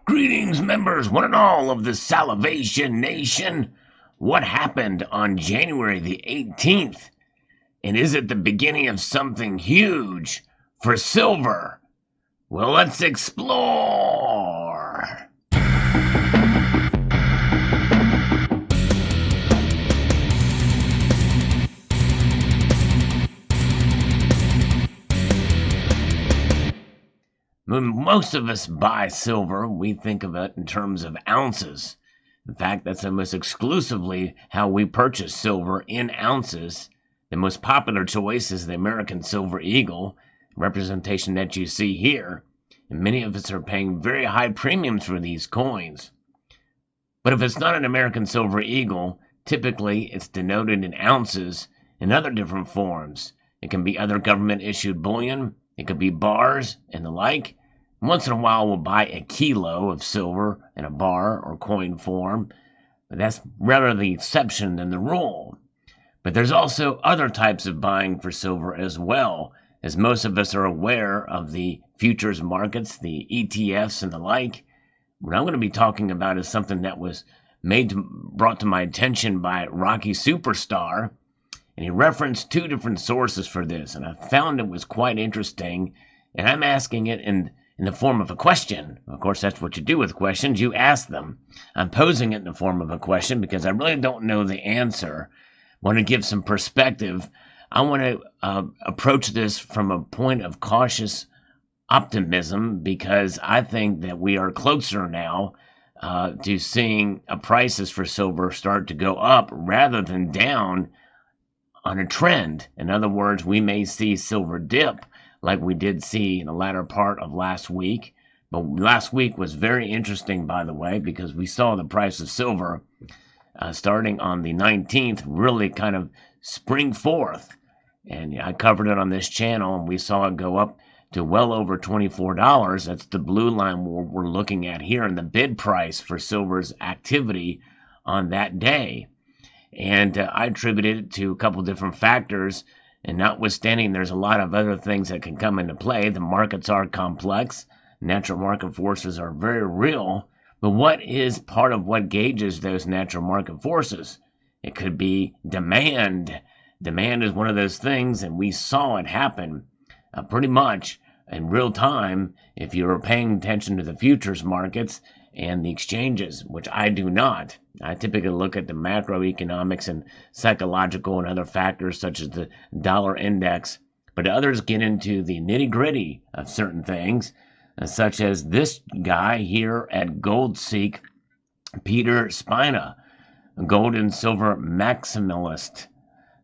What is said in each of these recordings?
Greetings, members, one and all of the Salivation Nation. What happened on January the 18th? And is it the beginning of something huge for silver? Well, let's explore. When most of us buy silver, we think of it in terms of ounces. In fact, that's almost exclusively how we purchase silver, in ounces. The most popular choice is the American Silver Eagle, representation that you see here, and many of us are paying very high premiums for these coins. But if it's not an American Silver Eagle, typically it's denoted in ounces in other different forms. It can be other government-issued bullion, it could be bars and the like. Once in a while, we'll buy a kilo of silver in a bar or coin form, but that's rather the exception than the rule. But there's also other types of buying for silver as well, as most of us are aware of the futures markets, the ETFs and the like. What I'm going to be talking about is something that was brought to my attention by Rocky Superstar, and he referenced two different sources for this, and I found it was quite interesting, and I'm asking it in the form of a question. Of course, that's what you do with questions. You ask them. I'm posing it in the form of a question because I really don't know the answer. I want to give some perspective. I want to approach this from a point of cautious optimism because I think that we are closer now to seeing prices for silver start to go up rather than down on a trend. In other words, we may see silver dip like we did see in the latter part of last week. But last week was very interesting, by the way, because we saw the price of silver starting on the 19th really kind of spring forth. And I covered it on this channel, and we saw it go up to well over $24. That's the blue line we're looking at here, and the bid price for silver's activity on that day. And I attributed it to a couple different factors. And notwithstanding, there's a lot of other things that can come into play. The markets are complex. Natural market forces are very real. But what is part of what gauges those natural market forces? It could be demand. Demand is one of those things, and we saw it happen pretty much in real time if you were paying attention to the futures markets and the exchanges, which I do not. I typically look at the macroeconomics and psychological and other factors such as the dollar index, but others get into the nitty-gritty of certain things, such as this guy here at GoldSeek, Peter Spina, a gold and silver maximalist.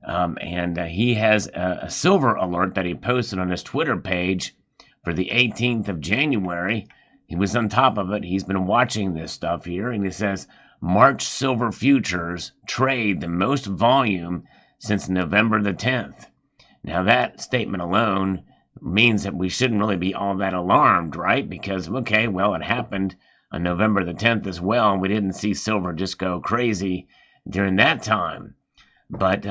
And he has a silver alert that he posted on his Twitter page for the 18th of January. He was on top of it. He's been watching this stuff here, and he says, March silver futures trade the most volume since November the 10th. Now, that statement alone means that we shouldn't really be all that alarmed, right? Because, okay, well, it happened on November the 10th as well, and we didn't see silver just go crazy during that time. But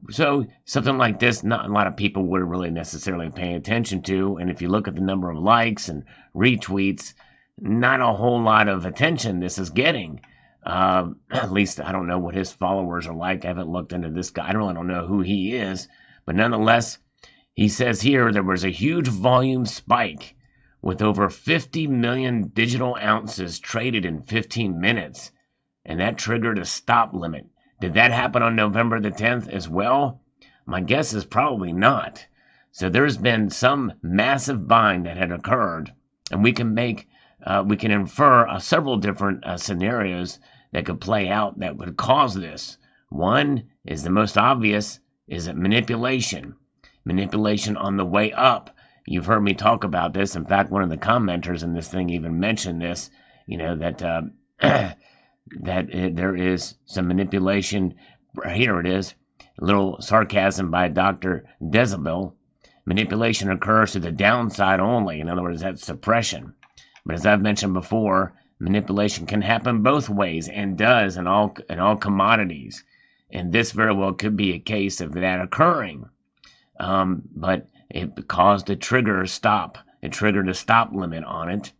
so something like this, not a lot of people would really necessarily pay attention to. And if you look at the number of likes and retweets, not a whole lot of attention this is getting. At least I don't know what his followers are like. I haven't looked into this guy. I really don't know who he is. But nonetheless, he says here there was a huge volume spike with over 50 million digital ounces traded in 15 minutes. And that triggered a stop limit. Did that happen on November the 10th as well? My guess is probably not. So there's been some massive buying that had occurred, and we can infer several different scenarios that could play out that would cause this. One is the most obvious, is it manipulation. Manipulation on the way up. You've heard me talk about this. In fact, one of the commenters in this thing even mentioned this, that there is some manipulation. Here it is. A little sarcasm by Dr. Decibel. Manipulation occurs to the downside only. In other words, that's suppression. But as I've mentioned before, manipulation can happen both ways and does in all commodities. And this very well could be a case of that occurring. But it caused a trigger stop. It triggered a stop limit on it.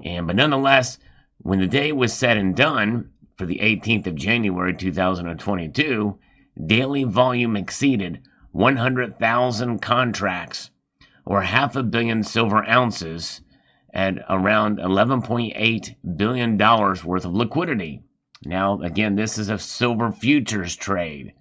But nonetheless, when the day was said and done for the 18th of January 2022, daily volume exceeded 100,000 contracts, or half a billion silver ounces, at around $11.8 billion worth of liquidity. Now, again, this is a silver futures trade.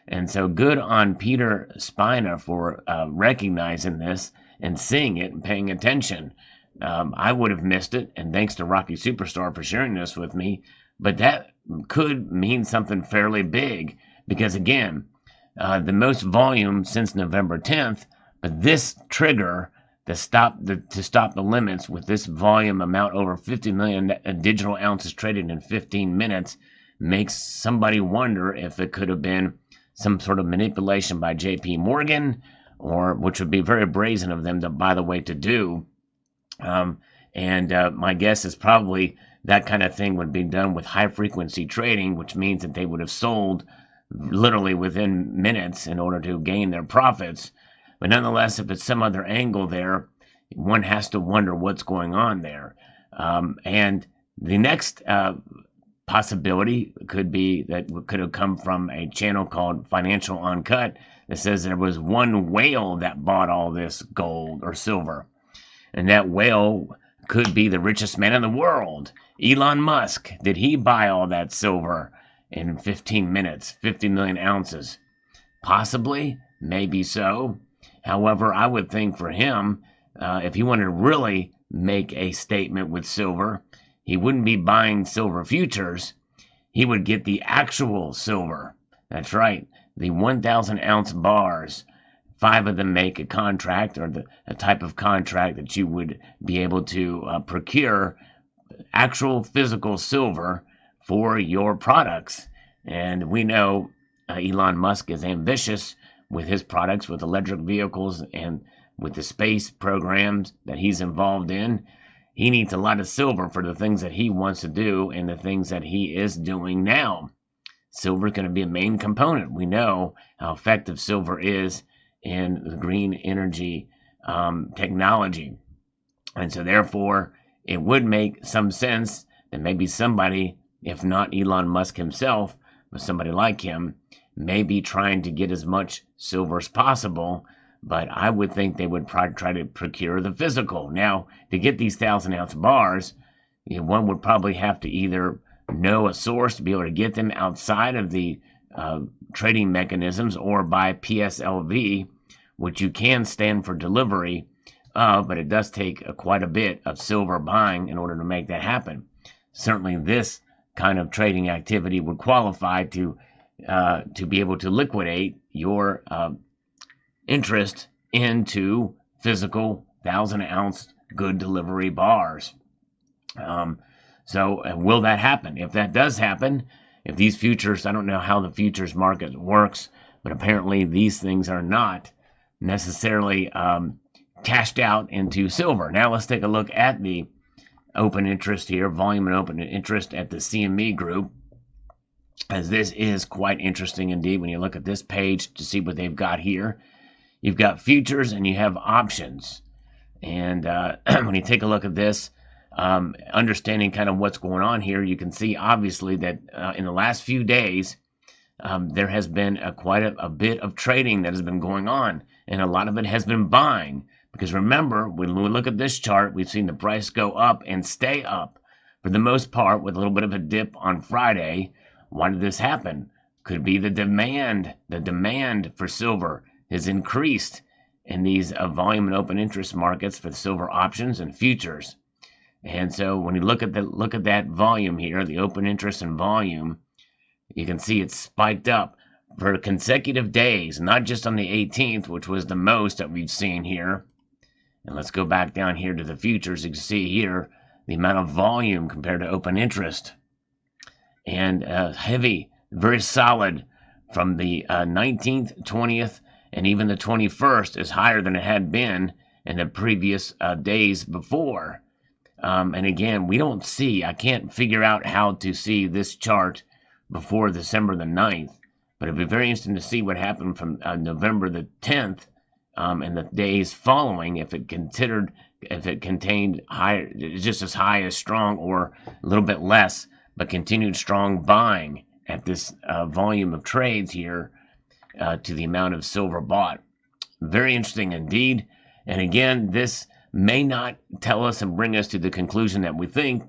And so good on Peter Spina for recognizing this and seeing it and paying attention. I would have missed it, and thanks to Rocky Superstar for sharing this with me. But that could mean something fairly big because, again, the most volume since November 10th, but this trigger to stop the limits with this volume amount over 50 million digital ounces traded in 15 minutes makes somebody wonder if it could have been some sort of manipulation by JP Morgan, or which would be very brazen of them to, by the way, to do. My guess is probably that kind of thing would be done with high frequency trading, which means that they would have sold literally within minutes in order to gain their profits. But nonetheless, if it's some other angle there, one has to wonder what's going on there. And the next possibility could be that could have come from a channel called Financial Uncut that says there was one whale that bought all this gold or silver. And that whale could be the richest man in the world. Elon Musk. Did he buy all that silver in 15 minutes, 50 million ounces? Possibly, maybe so. However, I would think for him, if he wanted to really make a statement with silver, he wouldn't be buying silver futures. He would get the actual silver. That's right, the 1,000 ounce bars. 5 of them make a contract, or a type of contract that you would be able to procure actual physical silver for your products. And we know Elon Musk is ambitious with his products, with electric vehicles, and with the space programs that he's involved in. He needs a lot of silver for the things that he wants to do and the things that he is doing now. Silver is going to be a main component. We know how effective silver is in the green energy technology. And so therefore, it would make some sense that maybe somebody, if not Elon Musk himself, but somebody like him, may be trying to get as much silver as possible. But I would think they would try to procure the physical. Now, to get these 1,000 ounce bars, one would probably have to either know a source to be able to get them outside of the trading mechanisms, or by PSLV, which you can stand for delivery of, but it does take quite a bit of silver buying in order to make that happen. Certainly this kind of trading activity would qualify to be able to liquidate your interest into physical 1,000 ounce good delivery bars. So will that happen? If that does happen, if these futures, I don't know how the futures market works, but apparently these things are not necessarily cashed out into silver. Now let's take a look at the open interest here, volume and open interest at the CME group, as this is quite interesting indeed when you look at this page to see what they've got here. You've got futures and you have options. And when you take a look at this, understanding kind of what's going on here, you can see obviously that in the last few days, there has been quite a bit of trading that has been going on, and a lot of it has been buying. Because remember, when we look at this chart, we've seen the price go up and stay up for the most part, with a little bit of a dip on Friday. Why did this happen? Could be the demand. The demand for silver has increased in these volume and open interest markets for silver options and futures. And so when you look at that volume here, the open interest and volume, you can see it's spiked up for consecutive days, not just on the 18th, which was the most that we've seen here. And let's go back down here to the futures. You can see here the amount of volume compared to open interest. And heavy, very solid from the 19th, 20th, and even the 21st is higher than it had been in the previous days before. And again, I can't figure out how to see this chart before December the 9th. But it'd be very interesting to see what happened from November the 10th and the days following, if it contained higher, just as high as strong or a little bit less, but continued strong buying at this volume of trades here to the amount of silver bought. Very interesting indeed. And again, this may not tell us and bring us to the conclusion that we think,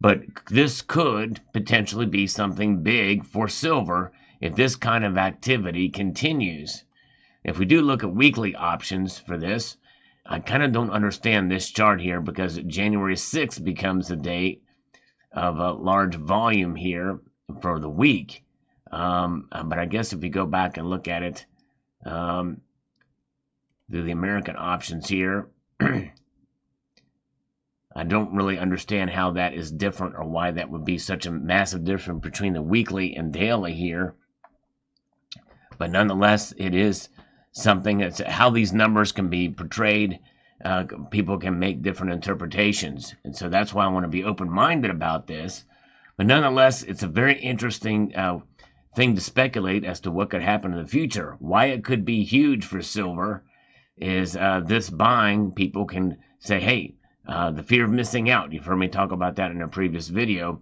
but this could potentially be something big for silver if this kind of activity continues. If we do look at weekly options for this, I kind of don't understand this chart here because January 6th becomes the date of a large volume here for the week. But I guess if we go back and look at it through the American options here, I don't really understand how that is different or why that would be such a massive difference between the weekly and daily here. But nonetheless, it is something that's how these numbers can be portrayed. People can make different interpretations. And so that's why I want to be open-minded about this. But nonetheless, it's a very interesting thing to speculate as to what could happen in the future. Why it could be huge for silver is this buying. People can say, hey, the fear of missing out. You've heard me talk about that in a previous video.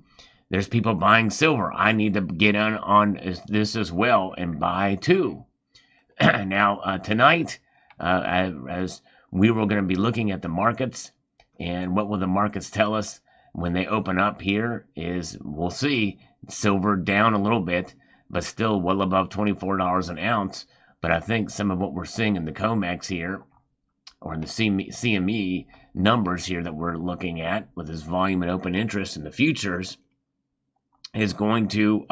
There's people buying silver. I need to get on this as well and buy too. Now, tonight, as we were going to be looking at the markets, and what will the markets tell us when they open up here is we'll see silver down a little bit, but still well above $24 an ounce. But I think some of what we're seeing in the COMEX here, or in the CME numbers here that we're looking at with this volume and open interest in the futures, is going to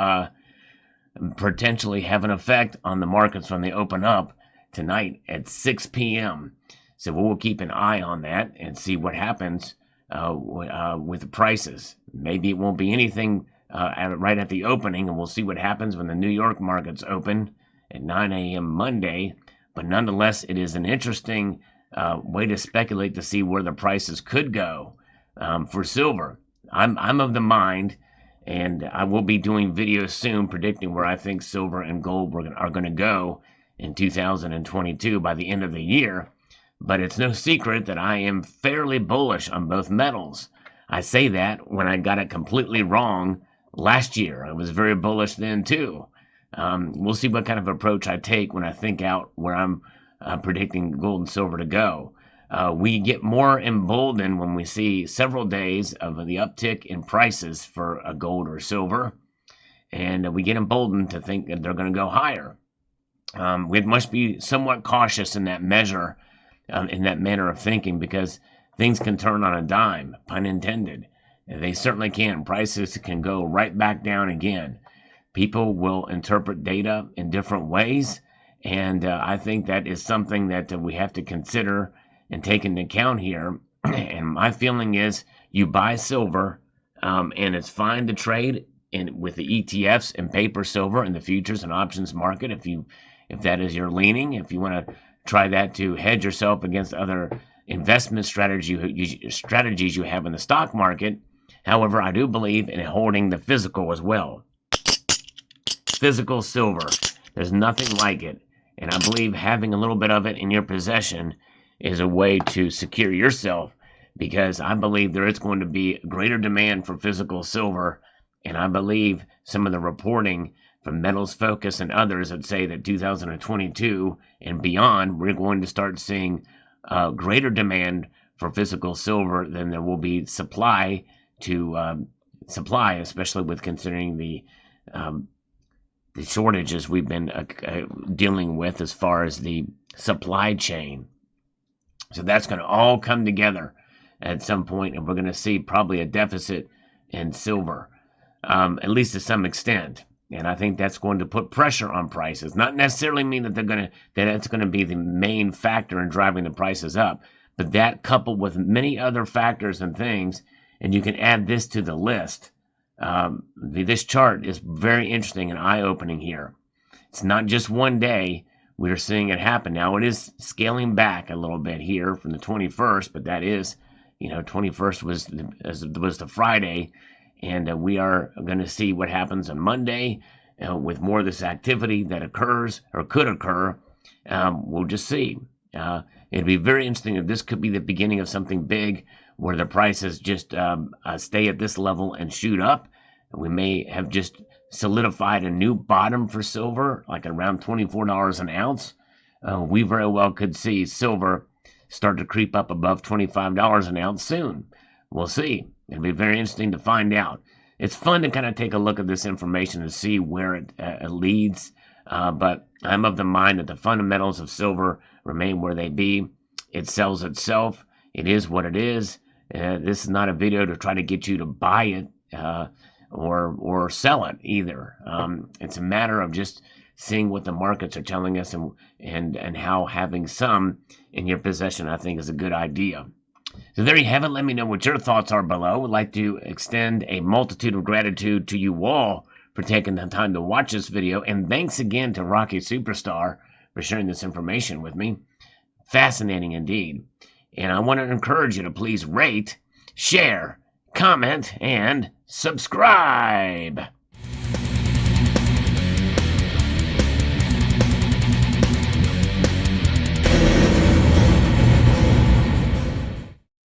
potentially have an effect on the markets when they open up tonight at 6 p.m. So we'll keep an eye on that and see what happens with the prices. Maybe it won't be anything right at the opening, and we'll see what happens when the New York markets open at 9 a.m. Monday. But nonetheless, it is an interesting way to speculate to see where the prices could go for silver. I'm of the mind, and I will be doing videos soon predicting where I think silver and gold are going to go in 2022 by the end of the year. But it's no secret that I am fairly bullish on both metals. I say that when I got it completely wrong last year. I was very bullish then too. We'll see what kind of approach I take when I think out where I'm predicting gold and silver to go. We get more emboldened when we see several days of the uptick in prices for gold or silver, and we get emboldened to think that they're going to go higher. We must be somewhat cautious in that measure, in that manner of thinking, because things can turn on a dime, pun intended. They certainly can. Prices can go right back down again. People will interpret data in different ways, and I think that is something that we have to consider and take into account here. And my feeling is you buy silver, and it's fine to trade with the ETFs and paper silver in the futures and options market if that is your leaning. If you want to try that to hedge yourself against other investment strategies you have in the stock market. However, I do believe in holding the physical as well. Physical silver. There's nothing like it. And I believe having a little bit of it in your possession is a way to secure yourself, because I believe there is going to be greater demand for physical silver. And I believe some of the reporting from Metals Focus and others that say that 2022 and beyond, we're going to start seeing greater demand for physical silver than there will be supply, especially with considering the shortages we've been dealing with as far as the supply chain. So that's going to all come together at some point, and we're going to see probably a deficit in silver, at least to some extent. And I think that's going to put pressure on prices. Not necessarily mean that it's going to be the main factor in driving the prices up, but that coupled with many other factors and things, and you can add this to the list. This chart is very interesting and eye-opening here. It's not just one day. We're seeing it happen. Now, it is scaling back a little bit here from the 21st, but that is, 21st was the Friday, and we are going to see what happens on Monday with more of this activity that occurs or could occur. We'll just see. It'd be very interesting if this could be the beginning of something big where the prices just stay at this level and shoot up. We may have just solidified a new bottom for silver, like around $24 an ounce. We very well could see silver start to creep up above $25 an ounce soon. We'll see. It'll be very interesting to find out. It's fun to kind of take a look at this information and see where it leads. But I'm of the mind that the fundamentals of silver remain where they be. It sells itself. It is what it is. This is not a video to try to get you to buy it or sell it either. It's a matter of just seeing what the markets are telling us and how having some in your possession, I think, is a good idea. So there you have it. Let me know what your thoughts are below. Would like to extend a multitude of gratitude to you all for taking the time to watch this video. And thanks again to Rocky Superstar for sharing this information with me. Fascinating indeed. And I want to encourage you to please rate, share, comment, and subscribe.